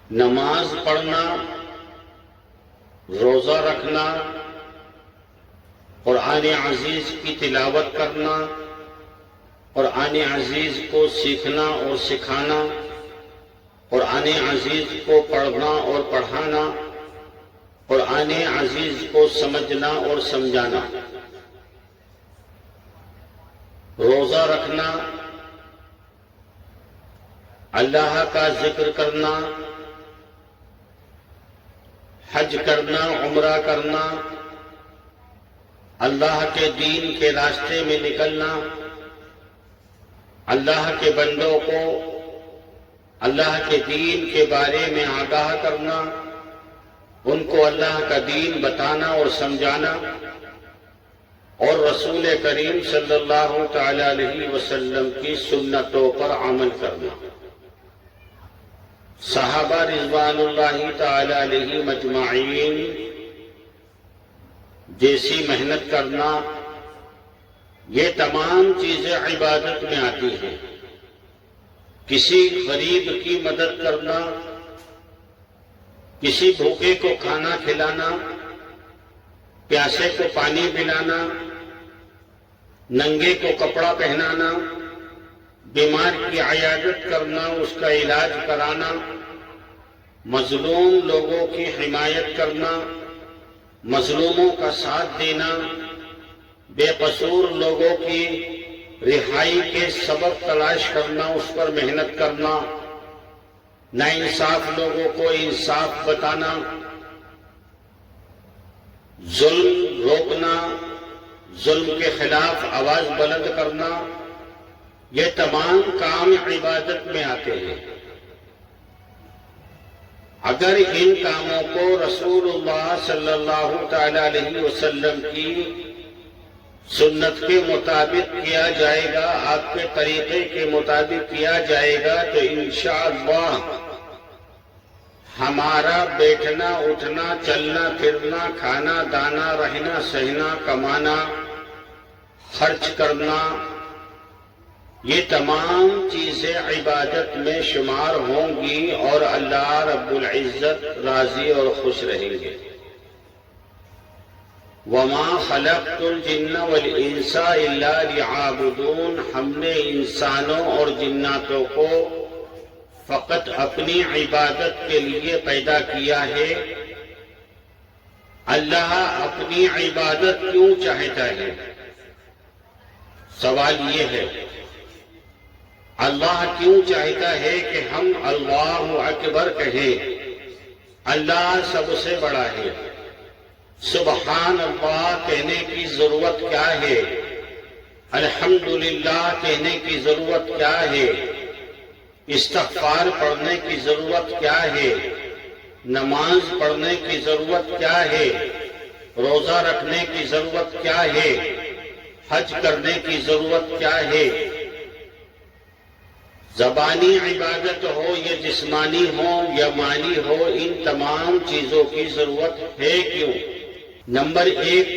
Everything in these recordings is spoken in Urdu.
نماز پڑھنا، روزہ رکھنا، قرآن عزیز کی تلاوت کرنا، قرآن عزیز کو سیکھنا اور سکھانا، قرآن عزیز کو پڑھنا اور پڑھانا، قرآن عزیز کو سمجھنا اور سمجھانا، روزہ رکھنا، اللہ کا ذکر کرنا، حج کرنا، عمرہ کرنا، اللہ کے دین کے راستے میں نکلنا، اللہ کے بندوں کو اللہ کے دین کے بارے میں آگاہ کرنا، ان کو اللہ کا دین بتانا اور سمجھانا، اور رسول کریم صلی اللہ تعالی علیہ وسلم کی سنتوں پر عمل کرنا، صحابہ رضوان اللہ تعالی علیہ مجمعین جیسی محنت کرنا، یہ تمام چیزیں عبادت میں آتی ہیں۔ کسی غریب کی مدد کرنا، کسی بھوکے کو کھانا کھلانا، پیاسے کو پانی پلانا، ننگے کو کپڑا پہنانا، بیمار کی عیادت کرنا، اس کا علاج کرانا، مظلوم لوگوں کی حمایت کرنا، مظلوموں کا ساتھ دینا، بے قصور لوگوں کی رہائی کے سبب تلاش کرنا، اس پر محنت کرنا، ناانصاف لوگوں کو انصاف بتانا، ظلم روکنا، ظلم کے خلاف آواز بلند کرنا، یہ تمام کام عبادت میں آتے ہیں۔ اگر ان کاموں کو رسول اللہ صلی اللہ تعالی علیہ وسلم کی سنت کے مطابق کیا جائے گا، آپ کے طریقے کے مطابق کیا جائے گا، تو انشاءاللہ ہمارا بیٹھنا، اٹھنا، چلنا پھرنا، کھانا دانا، رہنا سہنا، کمانا، خرچ کرنا، یہ تمام چیزیں عبادت میں شمار ہوں گی اور اللہ رب العزت راضی اور خوش رہیں گے۔ وَمَا خَلَقْتُ الْجِنَّ وَالْإِنسَ إِلَّا لِيَعْبُدُونَ، ہم نے انسانوں اور جناتوں کو فقط اپنی عبادت کے لیے پیدا کیا ہے۔ اللہ اپنی عبادت کیوں چاہتا ہے؟ سوال یہ ہے، اللہ کیوں چاہتا ہے کہ ہم اللہ اکبر کہیں؟ اللہ سب سے بڑا ہے۔ سبحان اللہ کہنے کی ضرورت کیا ہے؟ الحمدللہ کہنے کی ضرورت کیا ہے؟ استغفار پڑھنے کی ضرورت کیا ہے؟ نماز پڑھنے کی ضرورت کیا ہے؟ روزہ رکھنے کی ضرورت کیا ہے؟ حج کرنے کی ضرورت کیا ہے؟ زبانی عبادت ہو یا جسمانی ہو یا مالی ہو، ان تمام چیزوں کی ضرورت ہے کیوں؟ نمبر ایک،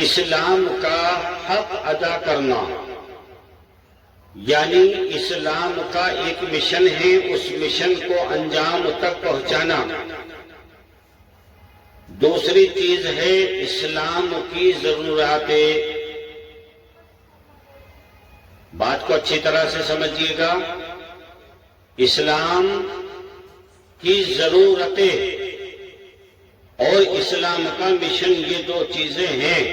اسلام کا حق ادا کرنا، یعنی اسلام کا ایک مشن ہے، اس مشن کو انجام تک پہنچانا۔ دوسری چیز ہے اسلام کی ضرورت۔ بات کو اچھی طرح سے سمجھیے گا، اسلام کی ضرورتیں اور اسلام کا مشن، یہ دو چیزیں ہیں۔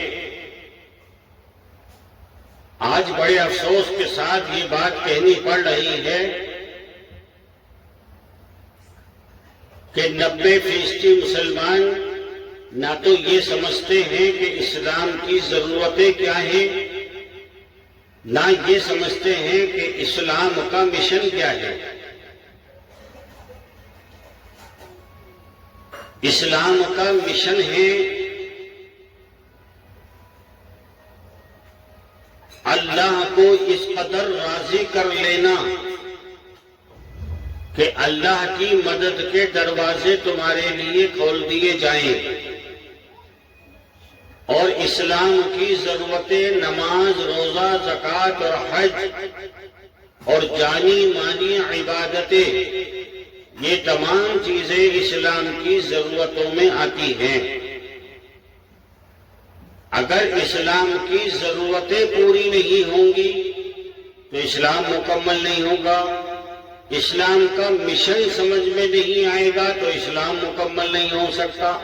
آج بڑے افسوس کے ساتھ یہ بات کہنی پڑ رہی ہے کہ 90% مسلمان نہ تو یہ سمجھتے ہیں کہ اسلام کی ضرورتیں کیا ہیں، نہ یہ سمجھتے ہیں کہ اسلام کا مشن کیا ہے۔ اسلام کا مشن ہے اللہ کو اس قدر راضی کر لینا کہ اللہ کی مدد کے دروازے تمہارے لیے کھول دیے جائیں، اور اسلام کی ضرورتیں نماز، روزہ، زکوٰۃ اور حج اور جانی مانی عبادتیں یہ تمام چیزیں اسلام کی ضرورتوں میں آتی ہیں۔ اگر اسلام کی ضرورتیں پوری نہیں ہوں گی تو اسلام مکمل نہیں ہوگا۔ اسلام کا مشن سمجھ میں نہیں آئے گا تو اسلام مکمل نہیں ہو سکتا۔